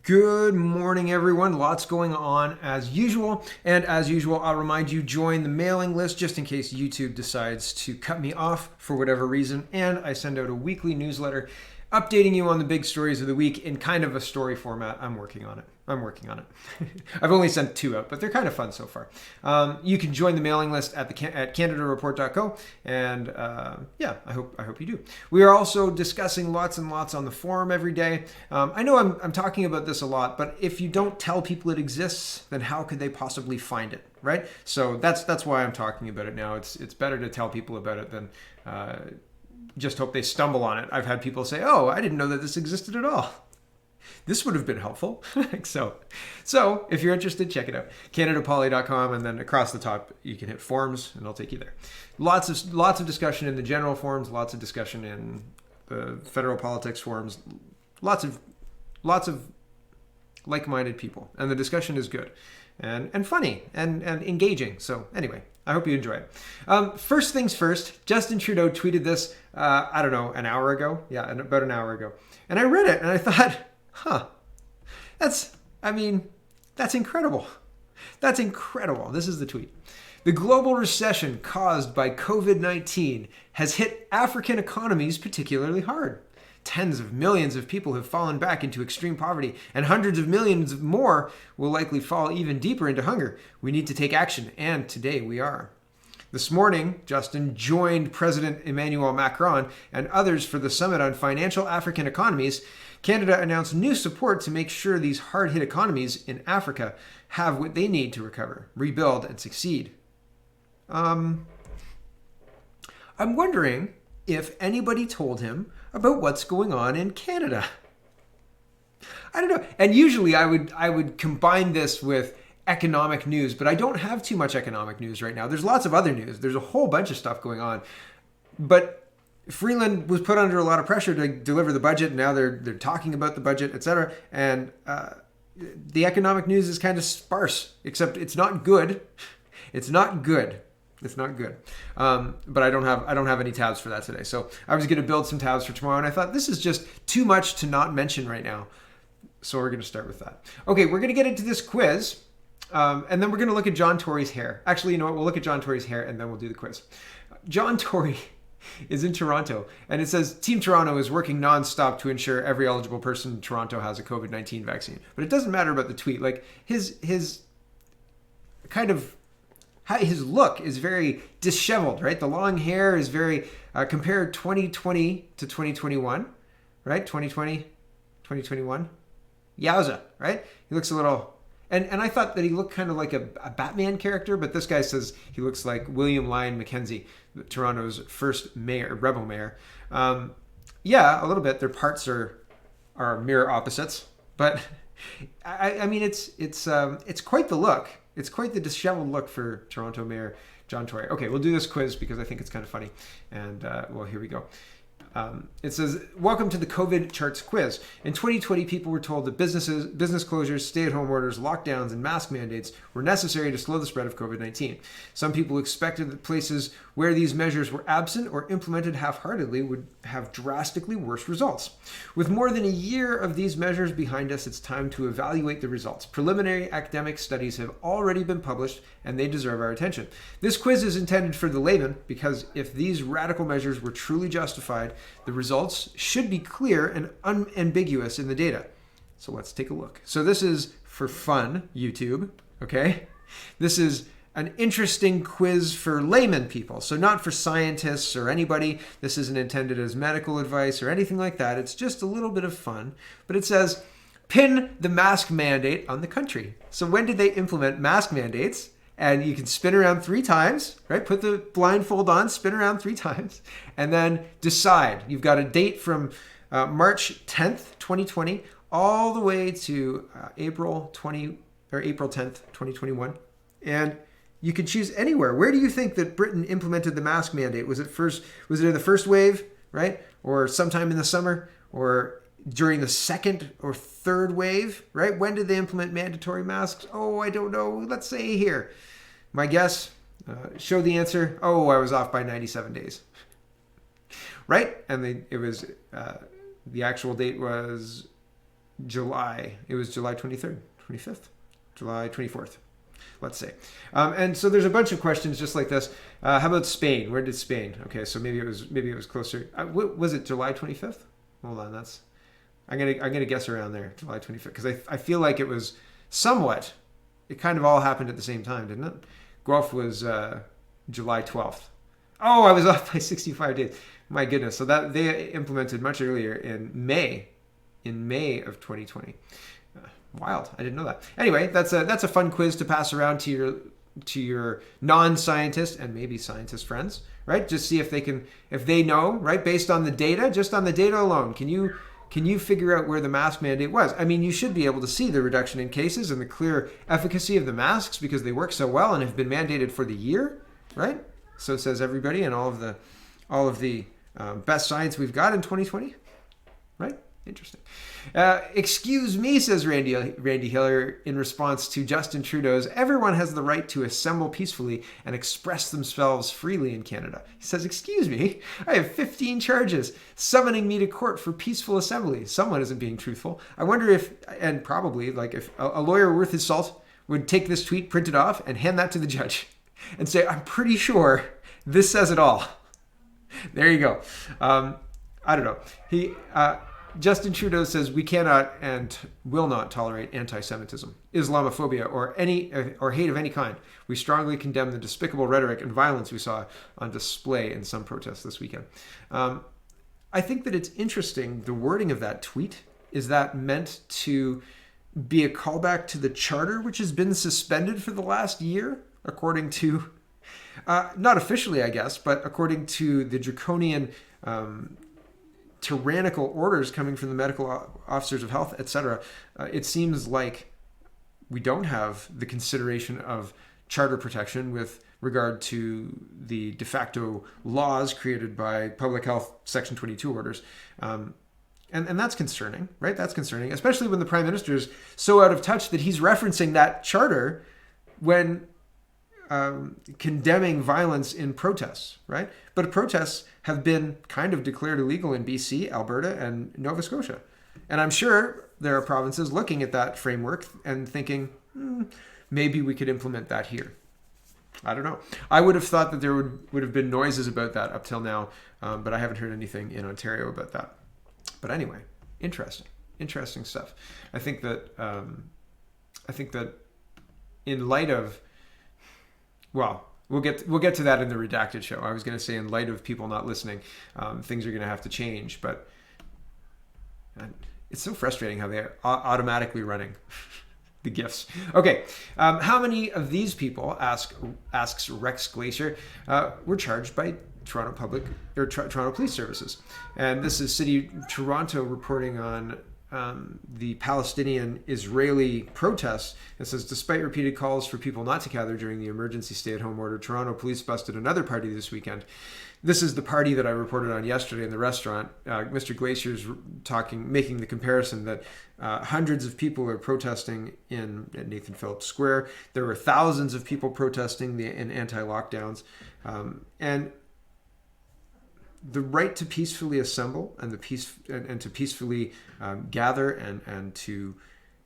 Good morning, everyone. Lots going on as usual. And as usual, I'll remind you, join the mailing list just in case YouTube decides to cut me off for whatever reason. And I send out a weekly newsletter updating you on the big stories of the week in kind of a story format. I'm working on it. I've only sent 2 out, but they're kind of fun so far. You can join the mailing list at CanadaReport.co, and I hope you do. We are also discussing lots and lots on the forum every day. I know I'm talking about this a lot, but if you don't tell people it exists, then how could they possibly find it, right? So that's why I'm talking about it now. It's better to tell people about it than just hope they stumble on it. I've had people say, "Oh, I didn't know that this existed at all." This would have been helpful. so if you're interested, check it out. CanadaPoly.com, and then across the top you can hit forums and it'll take you there. Lots of discussion in the general forums, lots of discussion in the federal politics forums, lots of like-minded people, and the discussion is good and funny and engaging. So anyway, I hope you enjoy it. First things first, Justin Trudeau tweeted this, I don't know, an hour ago. Yeah, about an hour ago. And I read it and I thought, that's incredible. That's incredible. This is the tweet. The global recession caused by COVID-19 has hit African economies particularly hard. Tens of millions of people have fallen back into extreme poverty, and hundreds of millions more will likely fall even deeper into hunger. We need to take action, and today we are. This morning, Justin joined President Emmanuel Macron and others for the Summit on Financial African Economies. Canada announced new support to make sure these hard-hit economies in Africa have what they need to recover, rebuild, and succeed. I'm wondering if anybody told him about what's going on in Canada. I don't know. And usually I would combine this with economic news, but I don't have too much economic news right now. There's lots of other news. There's a whole bunch of stuff going on. But Freeland was put under a lot of pressure to deliver the budget. Now they're talking about the budget, etc. And the economic news is kind of sparse, except it's not good. It's not good. It's not good. But I don't have any tabs for that today. So I was going to build some tabs for tomorrow, and I thought this is just too much to not mention right now. So we're going to start with that. Okay, we're going to get into this quiz. And then we're going to look at John Tory's hair. Actually, you know what? We'll look at John Tory's hair and then we'll do the quiz. John Tory is in Toronto, and it says Team Toronto is working nonstop to ensure every eligible person in Toronto has a COVID-19 vaccine. But it doesn't matter about the tweet. Like his kind of his look is very disheveled, right? The long hair is very compared 2020 to 2021, right? 2020, 2021. Yowza, right? He looks a little. And I thought that he looked kind of like a Batman character, but this guy says he looks like William Lyon Mackenzie, Toronto's first mayor, rebel mayor. Yeah, a little bit. Their parts are mirror opposites, but I mean it's quite the look. It's quite the disheveled look for Toronto Mayor John Tory. Okay, we'll do this quiz because I think it's kind of funny. And well, here we go. It says, welcome to the COVID charts quiz. In 2020, people were told that business closures, stay-at-home orders, lockdowns, and mask mandates were necessary to slow the spread of COVID-19. Some people expected that places where these measures were absent or implemented half-heartedly would have drastically worse results. With more than a year of these measures behind us, it's time to evaluate the results. Preliminary academic studies have already been published, and they deserve our attention. This quiz is intended for the layman because if these radical measures were truly justified, the results should be clear and unambiguous in the data. So let's take a look. So this is for fun, YouTube, okay? This is an interesting quiz for layman people, so not for scientists or anybody. This isn't intended as medical advice or anything like that. It's just a little bit of fun. But it says, pin the mask mandate on the country. So when did they implement mask mandates? And you can spin around 3 times, right? Put the blindfold on, spin around 3 times, and then decide. You've got a date from March 10th, 2020, all the way to April 10th, 2021. And you can choose anywhere. Where do you think that Britain implemented the mask mandate? Was it in the first wave, right? Or sometime in the summer? Or during the second or third wave, right? When did they implement mandatory masks? Oh, I don't know. Let's say here. My guess, show the answer. Oh, I was off by 97 days. Right? And the actual date was July. It was July 23rd, 25th, July 24th. Let's say. And so there's a bunch of questions just like this. How about Spain? Where did Spain? Okay, so maybe it was closer. Was it July 25th? Hold on, I'm gonna guess around there, July 25th, because I feel like it was somewhat. It kind of all happened at the same time, didn't it? Guelph was July 12th. Oh, I was off by 65 days. My goodness. So that they implemented much earlier in May of 2020. Wild. I didn't know that. Anyway, that's a fun quiz to pass around to your non-scientist and maybe scientist friends, right? Just see if they know, right? Based on the data, just on the data alone, can you figure out where the mask mandate was? I mean, you should be able to see the reduction in cases and the clear efficacy of the masks because they work so well and have been mandated for the year, right? So says everybody and all of the best science we've got in 2020, right? Interesting. Excuse me, says Randy Hiller in response to Justin Trudeau's, everyone has the right to assemble peacefully and express themselves freely in Canada. He says, excuse me, I have 15 charges summoning me to court for peaceful assembly. Someone isn't being truthful. I wonder if, and probably, like if a lawyer worth his salt would take this tweet, print it off, and hand that to the judge and say, I'm pretty sure this says it all. There you go. I don't know. Justin Trudeau says we cannot and will not tolerate anti-Semitism, Islamophobia, or hate of any kind. We strongly condemn the despicable rhetoric and violence we saw on display in some protests this weekend. I think that it's interesting, the wording of that tweet. Is that meant to be a callback to the charter, which has been suspended for the last year, according to, not officially, I guess, but according to the draconian tyrannical orders coming from the medical officers of health, etc. It seems like we don't have the consideration of charter protection with regard to the de facto laws created by public health Section 22 orders. And that's concerning, right? That's concerning, especially when the Prime Minister is so out of touch that he's referencing that charter when condemning violence in protests, right? But protests have been kind of declared illegal in BC, Alberta, and Nova Scotia. And I'm sure there are provinces looking at that framework and thinking, maybe we could implement that here. I don't know. I would have thought that there would have been noises about that up till now, but I haven't heard anything in Ontario about that. But anyway, interesting stuff. I think that in light of, well, we'll get to that in the redacted show. I was going to say in light of people not listening, things are going to have to change. But it's so frustrating how they're automatically running the gifts. Okay, how many of these people, asks Rex Glacier, were charged by Toronto Toronto Police Services? And this is City Toronto reporting on the Palestinian-Israeli protests. It says, despite repeated calls for people not to gather during the emergency stay-at-home order, Toronto police busted another party this weekend. This is the party that I reported on yesterday in the restaurant. Mr. Glacier's making the comparison that hundreds of people are protesting in Nathan Phillips Square. There were thousands of people protesting in anti-lockdowns. And the right to peacefully assemble and to peacefully gather and to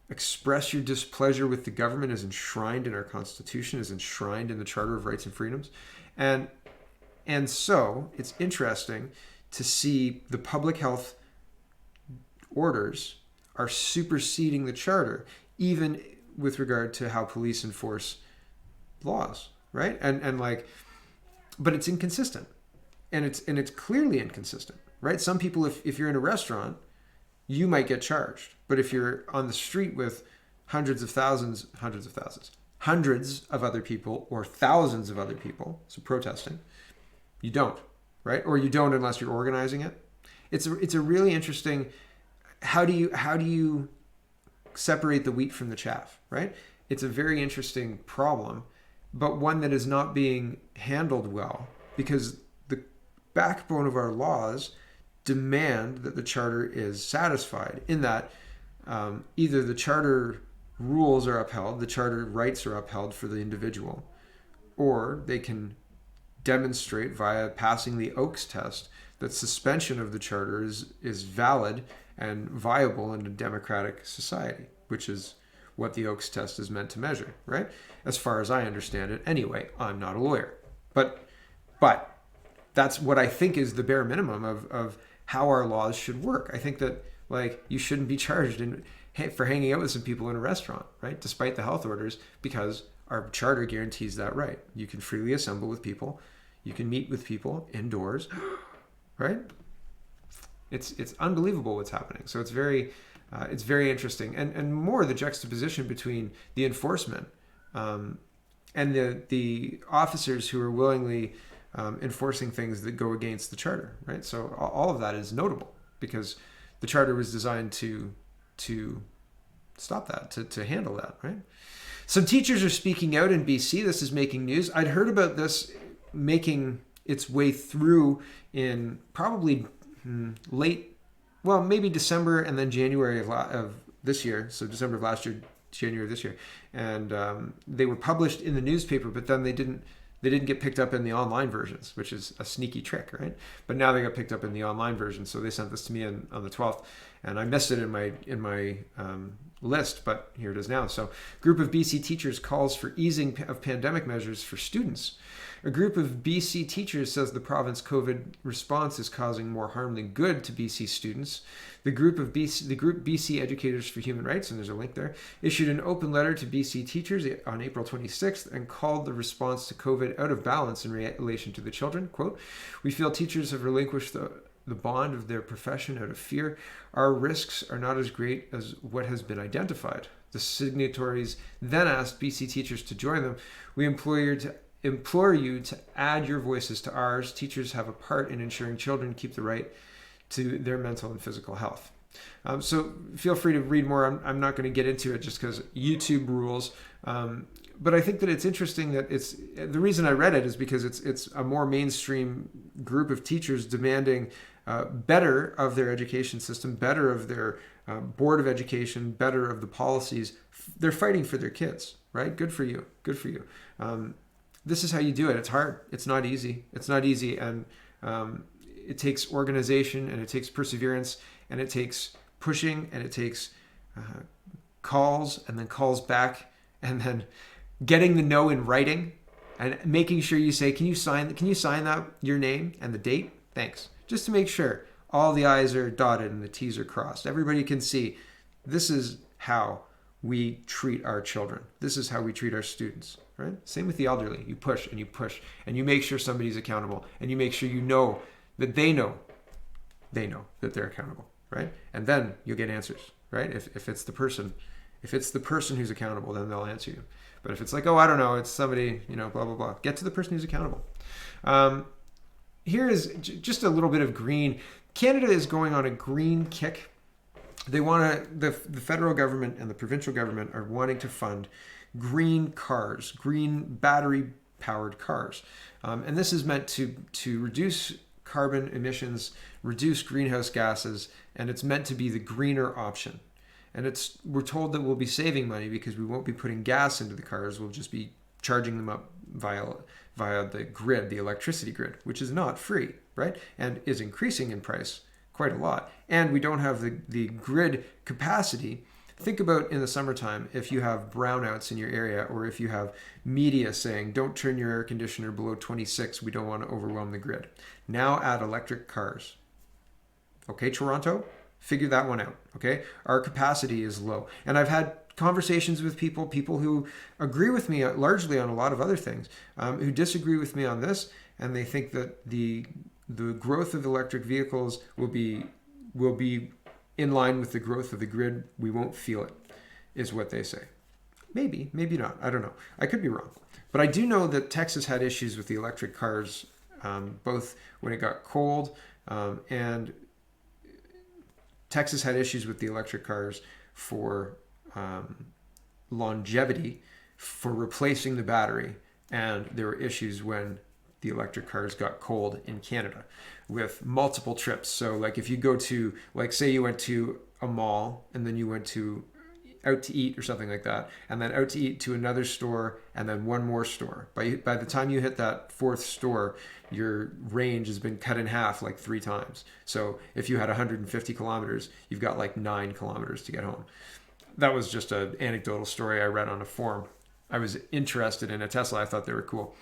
express your displeasure with the government is enshrined in our Constitution, is enshrined in the Charter of Rights and Freedoms. And so it's interesting to see the public health orders are superseding the Charter, even with regard to how police enforce laws, right? But it's inconsistent. And it's clearly inconsistent, right? Some people, if you're in a restaurant, you might get charged. But if you're on the street with hundreds of other people or thousands of other people, so protesting, you don't, right? Or you don't unless you're organizing it. It's a really interesting, how do you separate the wheat from the chaff, right? It's a very interesting problem, but one that is not being handled well because the backbone of our laws demand that the charter is satisfied in that either the charter rules are upheld, the charter rights are upheld for the individual, or they can demonstrate via passing the Oakes test that suspension of the charter is valid and viable in a democratic society, which is what the Oakes test is meant to measure, right? As far as I understand it. Anyway, I'm not a lawyer. But that's what I think is the bare minimum of how our laws should work. I think that, like, you shouldn't be charged for hanging out with some people in a restaurant, right? Despite the health orders, because our charter guarantees that right. You can freely assemble with people. You can meet with people indoors, right? It's unbelievable what's happening. So it's very interesting, and more the juxtaposition between the enforcement and the officers who are willingly enforcing things that go against the charter, right? So all of that is notable because the charter was designed to stop that, to handle that, right? Some teachers are speaking out in BC. This is making news. I'd heard about this making its way through in probably maybe December and then January of this year. So December of last year, January of this year. And they were published in the newspaper, but then they didn't get picked up in the online versions, which is a sneaky trick, right? But now they got picked up in the online version. So they sent this to me on the 12th, and I missed it in my list, but here it is now. So, group of BC teachers calls for easing of pandemic measures for students. A group of BC teachers says the province COVID response is causing more harm than good to BC students. The group BC Educators for Human Rights, and there's a link there, issued an open letter to BC teachers on April 26th and called the response to COVID out of balance in relation to the children. Quote, "We feel teachers have relinquished the bond of their profession out of fear. Our risks are not as great as what has been identified." The signatories then asked BC teachers to join them. "We implore you to add your voices to ours. Teachers have a part in ensuring children keep the right to their mental and physical health." So feel free to read more. I'm not going to get into it just because YouTube rules. But I think that it's interesting that the reason I read it is because it's a more mainstream group of teachers demanding better of their education system, better of their board of education, better of the policies. They're fighting for their kids, right? Good for you. Good for you. This is how you do it. It's hard. It's not easy. And it takes organization, and it takes perseverance, and it takes pushing, and it takes calls, and then calls back, and then getting the no in writing, and making sure you say, can you sign that, your name and the date? Thanks. Just to make sure all the I's are dotted and the T's are crossed. Everybody can see this is how we treat our children. This is how we treat our students, right? Same with the elderly. You push, and you make sure somebody's accountable, and you make sure you know that they know that they're accountable, right? And then you'll get answers, right? If it's the person who's accountable, then they'll answer you. But if it's like, oh, I don't know, it's somebody, blah, blah, blah, get to the person who's accountable. Here is just a little bit of green. Canada is going on a green kick. They want the federal government and the provincial government are wanting to fund green cars, green battery-powered cars. And this is meant to reduce carbon emissions, reduce greenhouse gases, and it's meant to be the greener option. And we're told that we'll be saving money because we won't be putting gas into the cars. We'll just be charging them up via the grid, the electricity grid, which is not free, right? And is increasing in price quite a lot. And we don't have the grid capacity. Think about in the summertime, if you have brownouts in your area, or if you have media saying, don't turn your air conditioner below 26, we don't want to overwhelm the grid. Now add electric cars. Okay, Toronto? Figure that one out, okay? Our capacity is low. And I've had conversations with people who agree with me largely on a lot of other things, who disagree with me on this, and they think that the growth of electric vehicles will be in line with the growth of the grid. We won't feel it, is what they say. Maybe not. I don't know. I could be wrong. But I do know that Texas had issues with the electric cars, both when it got cold and Texas had issues with the electric cars for longevity, for replacing the battery, and there were issues when the electric cars got cold in Canada with multiple trips. So like if you go to, like say you went to a mall and then you went to out to eat or something like that, and then out to eat to another store, and then one more store. By the time you hit that fourth store, your range has been cut in half like 3 times. So if you had 150 kilometers, you've got like 9 kilometers to get home. That was just an anecdotal story I read on a forum. I was interested in a Tesla. I thought they were cool.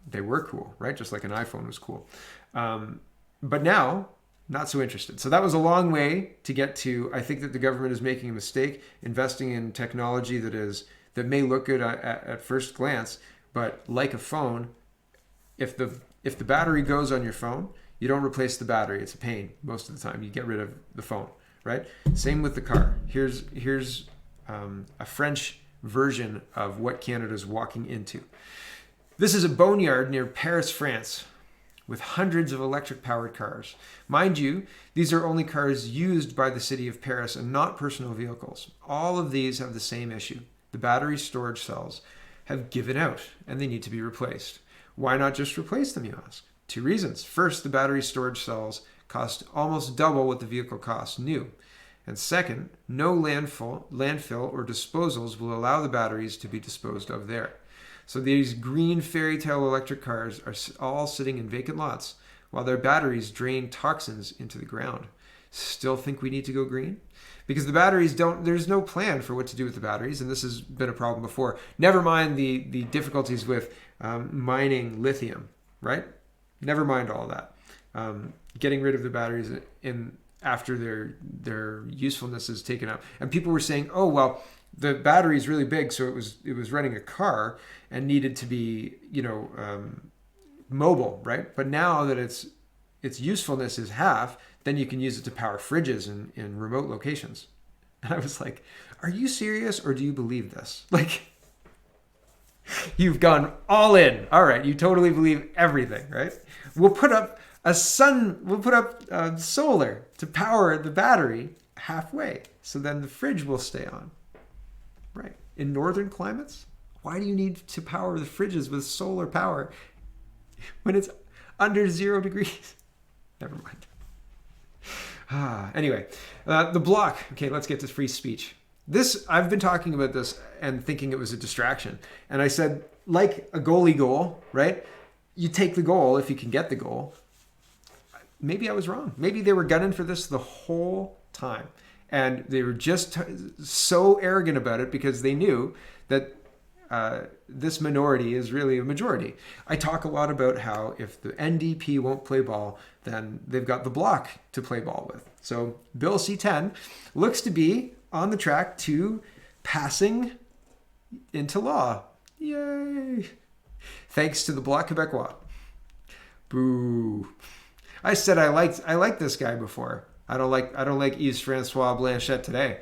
They were cool, right? Just like an iPhone was cool. But now, not so interested. So that was a long way to get to. I think that the government is making a mistake investing in technology that may look good at first glance, but like a phone, if the battery goes on your phone, you don't replace the battery. It's a pain most of the time. You get rid of the phone, right? Same with the car. Here's a French version of what Canada's walking into. This is a boneyard near Paris, France, with hundreds of electric-powered cars. Mind you, these are only cars used by the city of Paris and not personal vehicles. All of these have the same issue. The battery storage cells have given out and they need to be replaced. Why not just replace them, you ask? 2 reasons. First, the battery storage cells cost almost double what the vehicle costs new. And second, no landfill or disposals will allow the batteries to be disposed of there. So these green fairy tale electric cars are all sitting in vacant lots while their batteries drain toxins into the ground. Still think we need to go green? Because the batteries there's no plan for what to do with the batteries, and this has been a problem before. Never mind the difficulties with mining lithium, right? Never mind all that. Getting rid of the batteries after their usefulness is taken up. And people were saying, oh, well, the battery is really big, so it was running a car and needed to be, mobile, right? But now that its usefulness is half, then you can use it to power fridges in remote locations. And I was like, are you serious or do you believe this? Like, you've gone all in. All right, you totally believe everything, right? We'll put up solar to power the battery halfway, so then the fridge will stay on. Right. In northern climates, why do you need to power the fridges with solar power when it's under 0 degrees? Never mind. Anyway, the block. Okay, let's get to free speech. I've been talking about this and thinking it was a distraction. And I said, like a goalie goal, right? You take the goal if you can get the goal. Maybe I was wrong. Maybe they were gunning for this the whole time. And they were just so arrogant about it because they knew that this minority is really a majority. I talk a lot about how if the NDP won't play ball, then they've got the bloc to play ball with. So Bill C-10 looks to be on the track to passing into law. Yay! Thanks to the Bloc Québécois. Boo! I said I liked this guy before. I don't like Yves Francois Blanchet today.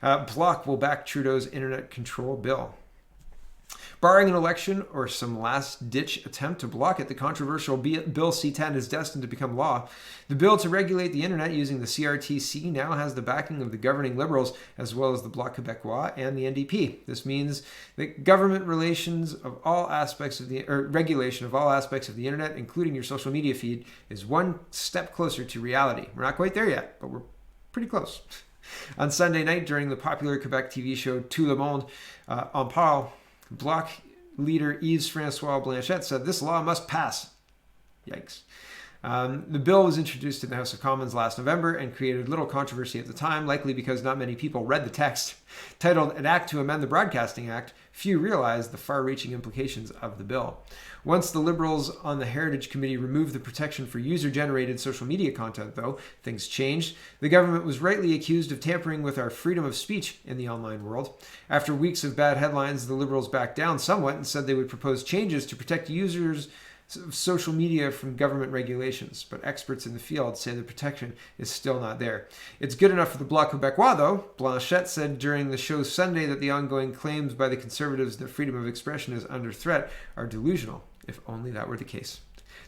Bloc will back Trudeau's internet control bill. Barring an election or some last-ditch attempt to block it, the controversial Bill C-10 is destined to become law. The bill to regulate the internet using the CRTC now has the backing of the governing Liberals, as well as the Bloc Québécois and the NDP. This means that government regulation of all aspects of the internet, including your social media feed, is one step closer to reality. We're not quite there yet, but we're pretty close. On Sunday night, during the popular Quebec TV show Tout le monde en parle, Bloc leader Yves Francois Blanchet said this law must pass. Yikes. The bill was introduced in the House of Commons last November and created little controversy at the time, likely because not many people read the text. Titled An Act to Amend the Broadcasting Act, few realized the far-reaching implications of the bill. Once the Liberals on the Heritage Committee removed the protection for user-generated social media content, though, things changed. The government was rightly accused of tampering with our freedom of speech in the online world. After weeks of bad headlines, the Liberals backed down somewhat and said they would propose changes to protect users of social media from government regulations, but experts in the field say the protection is still not there. It's good enough for the Bloc Québécois, though. Blanchet said during the show Sunday that the ongoing claims by the Conservatives that freedom of expression is under threat are delusional. If only that were the case.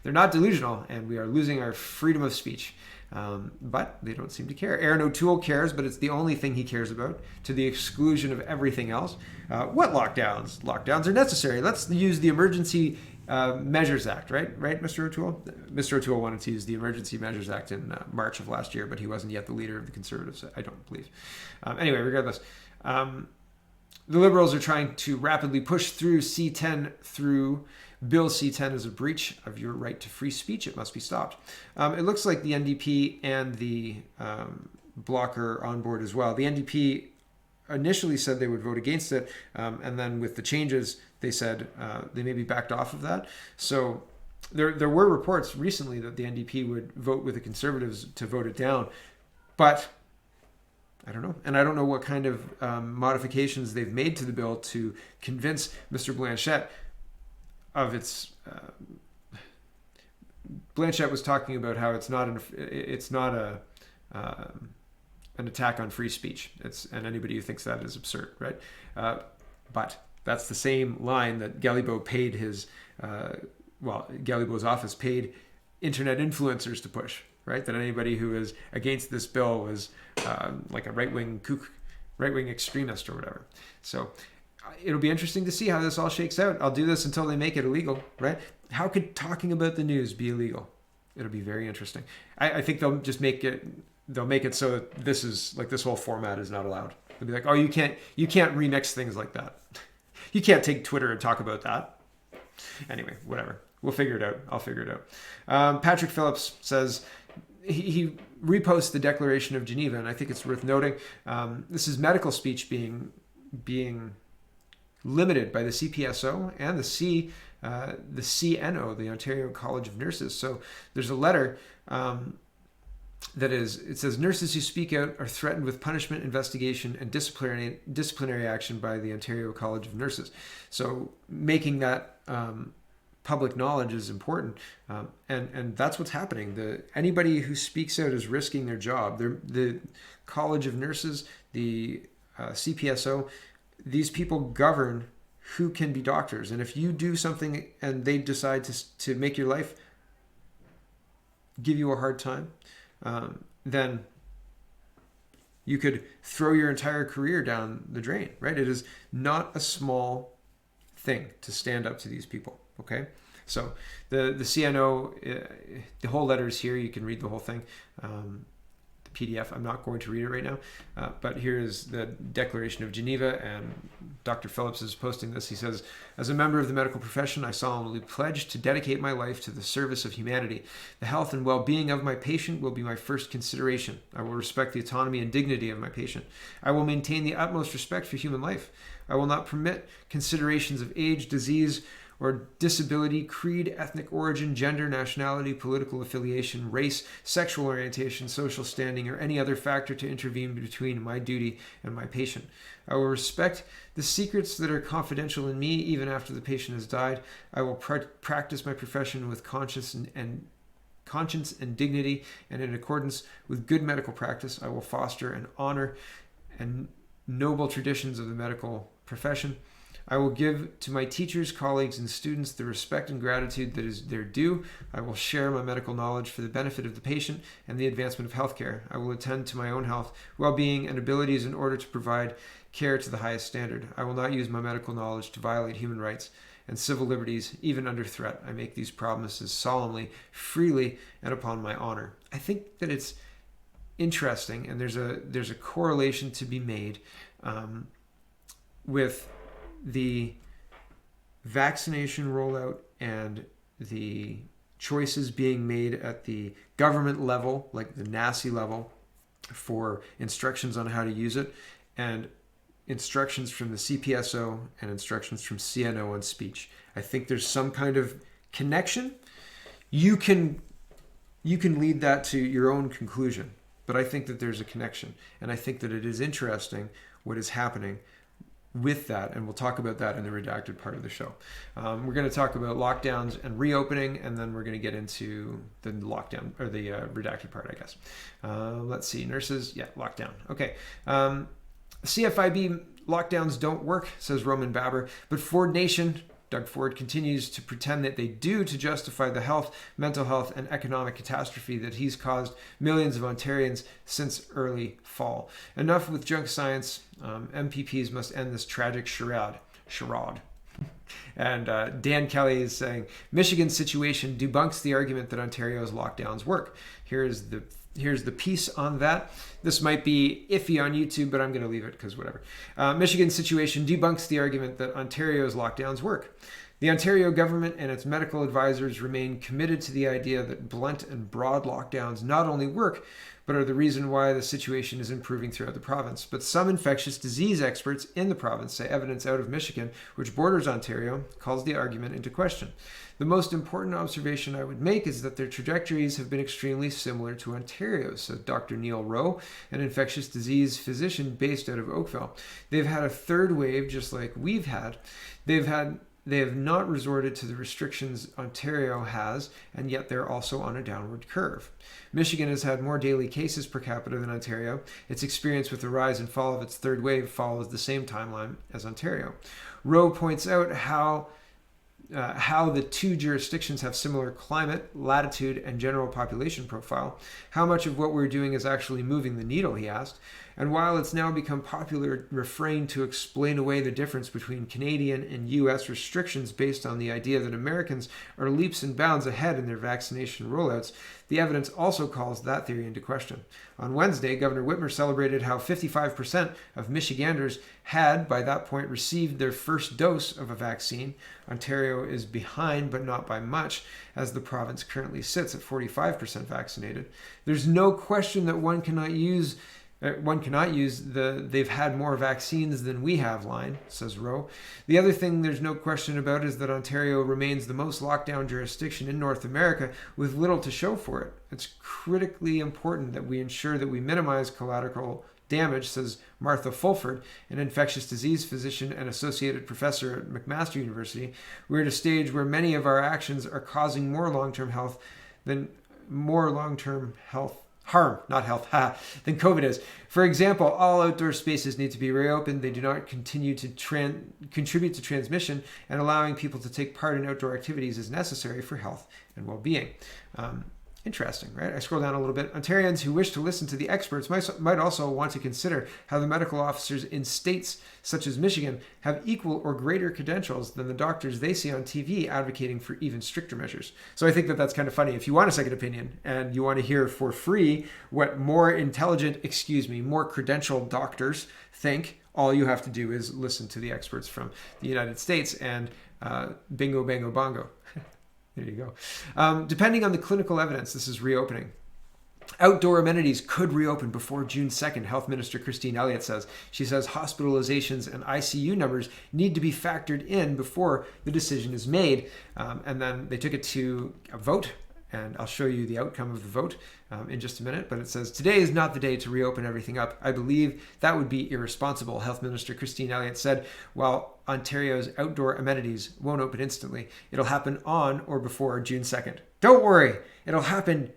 They're not delusional, and we are losing our freedom of speech. But they don't seem to care. Aaron O'Toole cares, but it's the only thing he cares about, to the exclusion of everything else. What lockdowns? Lockdowns are necessary. Let's use the emergency Measures Act, right, Mr. O'Toole? Mr. O'Toole wanted to use the Emergency Measures Act in March of last year, but he wasn't yet the leader of the Conservatives, I don't believe. Anyway, regardless, the Liberals are trying to rapidly push through C10 through Bill C10 is a breach of your right to free speech. It must be stopped. It looks like the NDP and the blocker are on board as well. The NDP initially said they would vote against it, and then with the changes, they said they maybe backed off of that. So there were reports recently that the NDP would vote with the Conservatives to vote it down, but I don't know. And I don't know what kind of modifications they've made to the bill to convince Mr. Blanchette of its. Blanchette was talking about how it's not an attack on free speech. And anybody who thinks that is absurd, right? But that's the same line that Gallibo paid Gallibo's office paid internet influencers to push, right? That anybody who is against this bill was like a right-wing kook, right-wing extremist or whatever. So it'll be interesting to see how this all shakes out. I'll do this until they make it illegal, right? How could talking about the news be illegal? It'll be very interesting. I think they'll just make it so that this whole format is not allowed. They'll be like, oh, you can't remix things like that. You can't take Twitter and talk about that. Anyway, whatever. We'll figure it out. I'll figure it out. Patrick Phillips says he reposts the Declaration of Geneva, and I think it's worth noting. This is medical speech being limited by the CPSO and the CNO, the Ontario College of Nurses. So there's a letter it says nurses who speak out are threatened with punishment, investigation, and disciplinary action by the Ontario College of Nurses. So making that public knowledge is important, and that's what's happening. Anybody who speaks out is risking their job. The College of Nurses, the CPSO, these people govern who can be doctors. And if you do something and they decide to make your life, give you a hard time, then you could throw your entire career down the drain, right? It is not a small thing to stand up to these people, okay? So the CNO, the whole letter is here. You can read the whole thing. The PDF, I'm not going to read it right now, but here is the Declaration of Geneva, and Dr. Phillips is posting this. He says, as a member of the medical profession, I solemnly pledge to dedicate my life to the service of humanity. The health and well-being of my patient will be my first consideration. I will respect the autonomy and dignity of my patient. I will maintain the utmost respect for human life. I will not permit considerations of age, disease, or disability, creed, ethnic origin, gender, nationality, political affiliation, race, sexual orientation, social standing, or any other factor to intervene between my duty and my patient. I will respect the secrets that are confidential in me even after the patient has died. I will practice my profession with conscience and dignity, and in accordance with good medical practice. I will foster and honor and noble traditions of the medical profession. I will give to my teachers, colleagues, and students the respect and gratitude that is their due. I will share my medical knowledge for the benefit of the patient and the advancement of healthcare. I will attend to my own health, well-being, and abilities in order to provide care to the highest standard. I will not use my medical knowledge to violate human rights and civil liberties, even under threat. I make these promises solemnly, freely, and upon my honor. I think that it's interesting, and there's a correlation to be made with the vaccination rollout and the choices being made at the government level, like the NACI level, for instructions on how to use it, and instructions from the CPSO and instructions from CNO on speech. I think there's some kind of connection. You can lead that to your own conclusion, but I think that there's a connection, and I think that it is interesting what is happening with that, and we'll talk about that in the redacted part of the show. We're going to talk about lockdowns and reopening, and then we're going to get into the lockdown, or the redacted part, I guess. Let's see, nurses, lockdown. Okay. CFIB lockdowns don't work, says Roman Baber, but Ford Nation, Doug Ford, continues to pretend that they do to justify the health, mental health, and economic catastrophe that he's caused millions of Ontarians since early fall. Enough with junk science. MPPs must end this tragic charade. And Dan Kelly is saying, Michigan's situation debunks the argument that Ontario's lockdowns work. Here's the piece on that. This might be iffy on YouTube, but I'm going to leave it because whatever. Michigan's situation debunks the argument that Ontario's lockdowns work. The Ontario government and its medical advisors remain committed to the idea that blunt and broad lockdowns not only work, but are the reason why the situation is improving throughout the province. But some infectious disease experts in the province say evidence out of Michigan, which borders Ontario, calls the argument into question. The most important observation I would make is that their trajectories have been extremely similar to Ontario's, said Dr. Neil Rowe, an infectious disease physician based out of Oakville. They've had a third wave just like we've had. They have not resorted to the restrictions Ontario has, and yet they're also on a downward curve. Michigan has had more daily cases per capita than Ontario. Its experience with the rise and fall of its third wave follows the same timeline as Ontario. Rowe points out how the two jurisdictions have similar climate, latitude, and general population profile. How much of what we're doing is actually moving the needle, he asked. And while it's now become popular refrain to explain away the difference between Canadian and U.S. restrictions based on the idea that Americans are leaps and bounds ahead in their vaccination rollouts, the evidence also calls that theory into question. On Wednesday, Governor Whitmer celebrated how 55% of Michiganders had, by that point, received their first dose of a vaccine. Ontario is behind, but not by much, as the province currently sits at 45% vaccinated. There's no question that one cannot use the "they've had more vaccines than we have" line, says Rowe. The other thing there's no question about is that Ontario remains the most lockdown jurisdiction in North America with little to show for it. It's critically important that we ensure that we minimize collateral damage, says Martha Fulford, an infectious disease physician and associated professor at McMaster University. We're at a stage where many of our actions are causing more long-term harm than COVID is. For example, all outdoor spaces need to be reopened. They do not continue to contribute to transmission, and allowing people to take part in outdoor activities is necessary for health and well-being. Interesting, right? I scroll down a little bit. Ontarians who wish to listen to the experts might also want to consider how the medical officers in states such as Michigan have equal or greater credentials than the doctors they see on TV advocating for even stricter measures. So I think that that's kind of funny. If you want a second opinion and you want to hear for free what more credentialed doctors think, all you have to do is listen to the experts from the United States and bingo, bango, bongo. There you go. Depending on the clinical evidence, this is reopening. Outdoor amenities could reopen before June 2nd, Health Minister Christine Elliott says. She says hospitalizations and ICU numbers need to be factored in before the decision is made. And then they took it to a vote, and I'll show you the outcome of the vote in just a minute. But it says, today is not the day to reopen everything up. I believe that would be irresponsible, Health Minister Christine Elliott said. While Ontario's outdoor amenities won't open instantly, it'll happen on or before June 2nd. Don't worry, it'll happen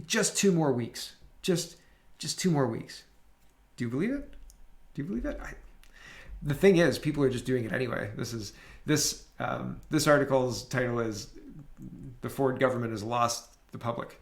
just 2 more weeks. Just 2 more weeks. Do you believe it? Do you believe it? The thing is, people are just doing it anyway. This article's title is "The Ford Government has lost the public."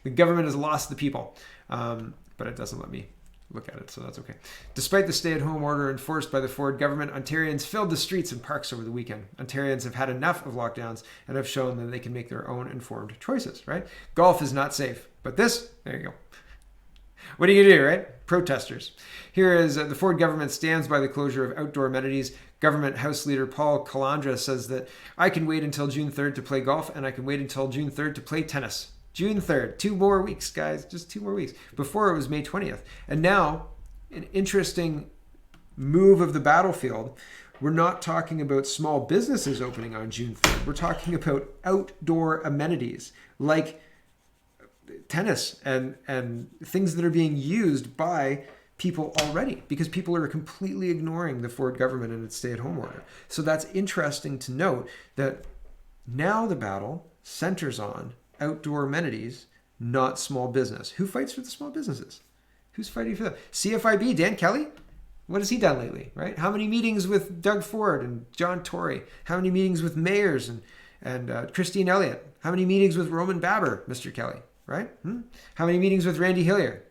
The government has lost the people, but it doesn't let me look at it, so that's okay. Despite the stay-at-home order enforced by the Ford government, Ontarians filled the streets and parks over the weekend. Ontarians have had enough of lockdowns and have shown that they can make their own informed choices, right? Golf is not safe, but this, there you go. What are you going to do, right? Protesters. Here is the Ford government stands by the closure of outdoor amenities. Government House Leader Paul Calandra says that I can wait until June 3rd to play golf, and I can wait until June 3rd to play tennis. June 3rd, 2 more weeks, guys, just 2 more weeks. Before it was May 20th. And now, an interesting move of the battlefield. We're not talking about small businesses opening on June 3rd. We're talking about outdoor amenities like tennis and things that are being used by people already, because people are completely ignoring the Ford government and its stay-at-home order. So that's interesting to note that now the battle centers on outdoor amenities, not small business. Who fights for the small businesses? Who's fighting for them? CFIB, Dan Kelly? What has he done lately, right? How many meetings with Doug Ford and John Tory? How many meetings with mayors and Christine Elliott? How many meetings with Roman Baber, Mr. Kelly, right? How many meetings with Randy Hillier?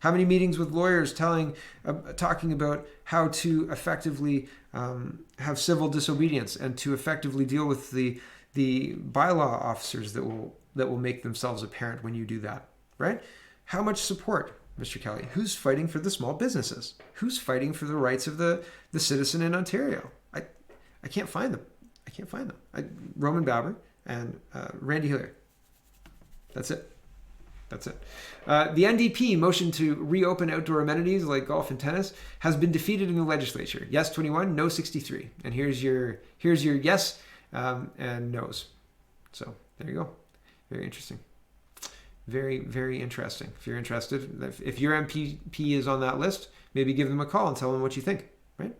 How many meetings with lawyers talking about how to effectively have civil disobedience and to effectively deal with the bylaw officers that will make themselves apparent when you do that, right? How much support, Mr. Kelly? Who's fighting for the small businesses? Who's fighting for the rights of the citizen in Ontario? I can't find them. I can't find them. Roman Baber and Randy Hillier. That's it. That's it. The NDP motion to reopen outdoor amenities like golf and tennis has been defeated in the legislature. Yes, 21, no 63. And here's your yes and no's. So there you go. Very interesting. Very, very interesting. If you're interested, if your MPP is on that list, maybe give them a call and tell them what you think, right?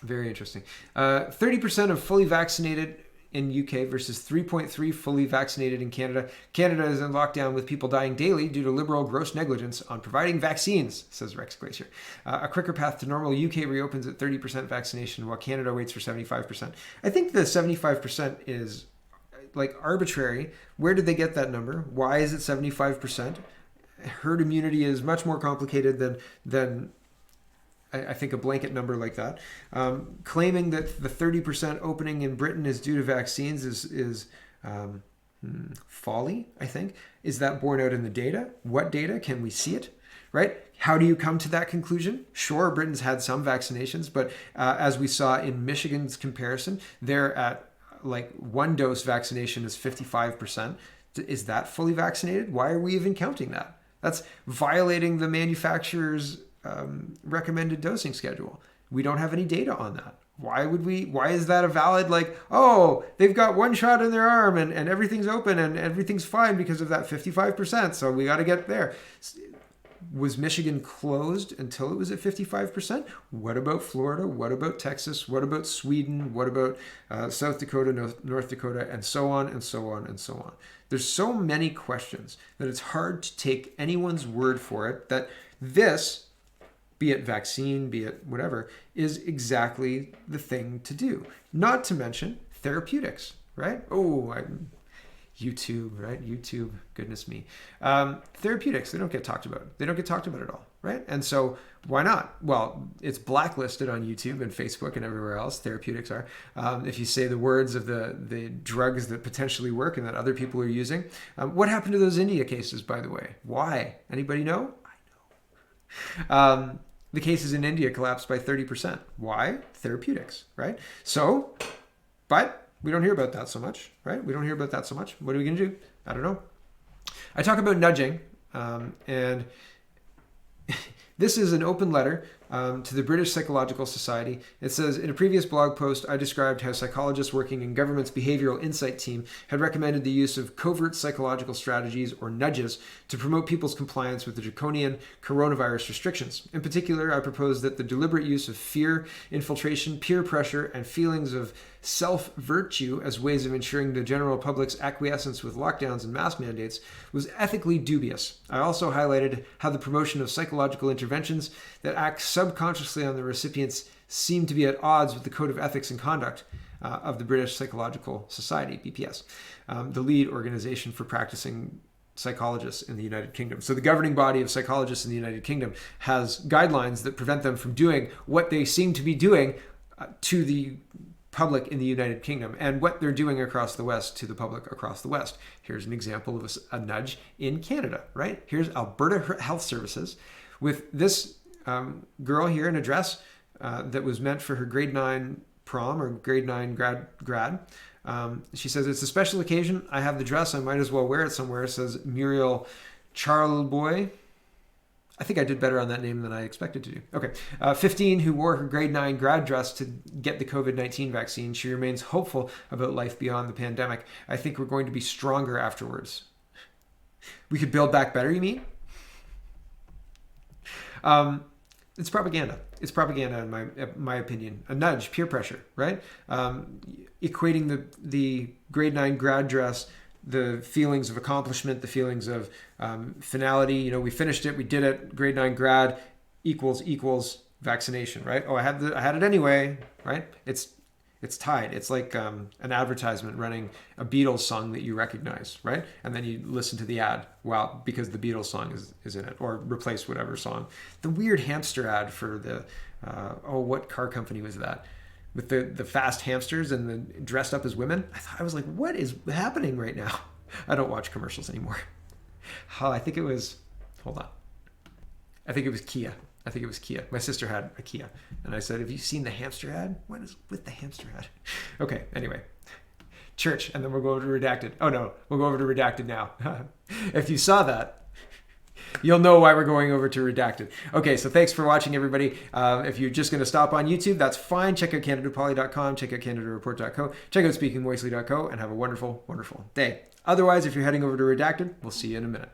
Very interesting. 30% of fully vaccinated in UK versus 3.3 fully vaccinated in Canada. Canada is in lockdown with people dying daily due to Liberal gross negligence on providing vaccines, says Rex Glacier. A quicker path to normal. UK reopens at 30% vaccination while Canada waits for 75%. I think the 75% is like arbitrary. Where did they get that number? Why is it 75%? Herd immunity is much more complicated than I think a blanket number like that. Claiming that the 30% opening in Britain is due to vaccines is folly, I think. Is that borne out in the data? What data? Can we see it? Right? How do you come to that conclusion? Sure, Britain's had some vaccinations, but as we saw in Michigan's comparison, they're at like one dose vaccination is 55%. Is that fully vaccinated? Why are we even counting that? That's violating the manufacturer's recommended dosing schedule. We don't have any data on that. Why is that a valid, like, oh, they've got one shot in their arm and everything's open and everything's fine because of that 55%. So we got to get there. Was Michigan closed until it was at 55%? What about Florida? What about Texas? What about Sweden? What about South Dakota, North Dakota, and so on and so on and so on? There's so many questions that it's hard to take anyone's word for it that this, be it vaccine, be it whatever, is exactly the thing to do. Not to mention therapeutics, right? YouTube, right? YouTube, goodness me. Therapeutics, they don't get talked about. They don't get talked about at all, right? And so why not? Well, it's blacklisted on YouTube and Facebook and everywhere else. Therapeutics are. If you say the words of the drugs that potentially work and that other people are using. What happened to those India cases, by the way? Why? Anybody know? I know. The cases in India collapsed by 30%. Why? Therapeutics, right? So, but we don't hear about that so much, right? We don't hear about that so much. What are we going to do? I don't know. I talk about nudging, and this is an open letter to the British Psychological Society. It says, in a previous blog post, I described how psychologists working in government's behavioral insight team had recommended the use of covert psychological strategies, or nudges, to promote people's compliance with the draconian coronavirus restrictions. In particular, I proposed that the deliberate use of fear, infiltration, peer pressure, and feelings of self-virtue as ways of ensuring the general public's acquiescence with lockdowns and mask mandates was ethically dubious. I also highlighted how the promotion of psychological interventions that act subconsciously on the recipients seem to be at odds with the Code of Ethics and Conduct of the British Psychological Society, BPS, the lead organization for practicing psychologists in the United Kingdom. So the governing body of psychologists in the United Kingdom has guidelines that prevent them from doing what they seem to be doing to the public in the United Kingdom, and what they're doing across the West to the public across the West. Here's an example of a nudge in Canada, right? Here's Alberta Health Services with this girl here in a dress that was meant for her grade 9 prom or grade 9 grad. She says, it's a special occasion. I have the dress. I might as well wear it somewhere. It says Muriel Charleboy. I think I did better on that name than I expected to do. Okay. 15, who wore her grade 9 grad dress to get the COVID-19 vaccine. She remains hopeful about life beyond the pandemic. I think we're going to be stronger afterwards. We could build back better, you mean? It's propaganda. It's propaganda, in my opinion. A nudge, peer pressure, right? Equating the grade 9 grad dress, the feelings of accomplishment, the feelings of finality. You know, we finished it, we did it. Grade 9 grad equals vaccination, right? Oh, I had it anyway, right? It's It's tied. It's like an advertisement running a Beatles song that you recognize, right? And then you listen to the ad, well, because the Beatles song is in it, or replace whatever song. The weird hamster ad for the, what car company was that? With the fast hamsters and the dressed up as women. I was like, what is happening right now? I don't watch commercials anymore. Oh, I think it was, hold on. I think it was Kia. My sister had a Kia. And I said, have you seen the hamster ad? What is with the hamster ad? Okay, anyway. Church, and then we'll go over to Redacted. Oh no, we'll go over to Redacted now. If you saw that, you'll know why we're going over to Redacted. Okay, so thanks for watching, everybody. If you're just going to stop on YouTube, that's fine. Check out CanadaPoly.com, check out CanadaReport.co, check out SpeakingMoistly.co, and have a wonderful, wonderful day. Otherwise, if you're heading over to Redacted, we'll see you in a minute.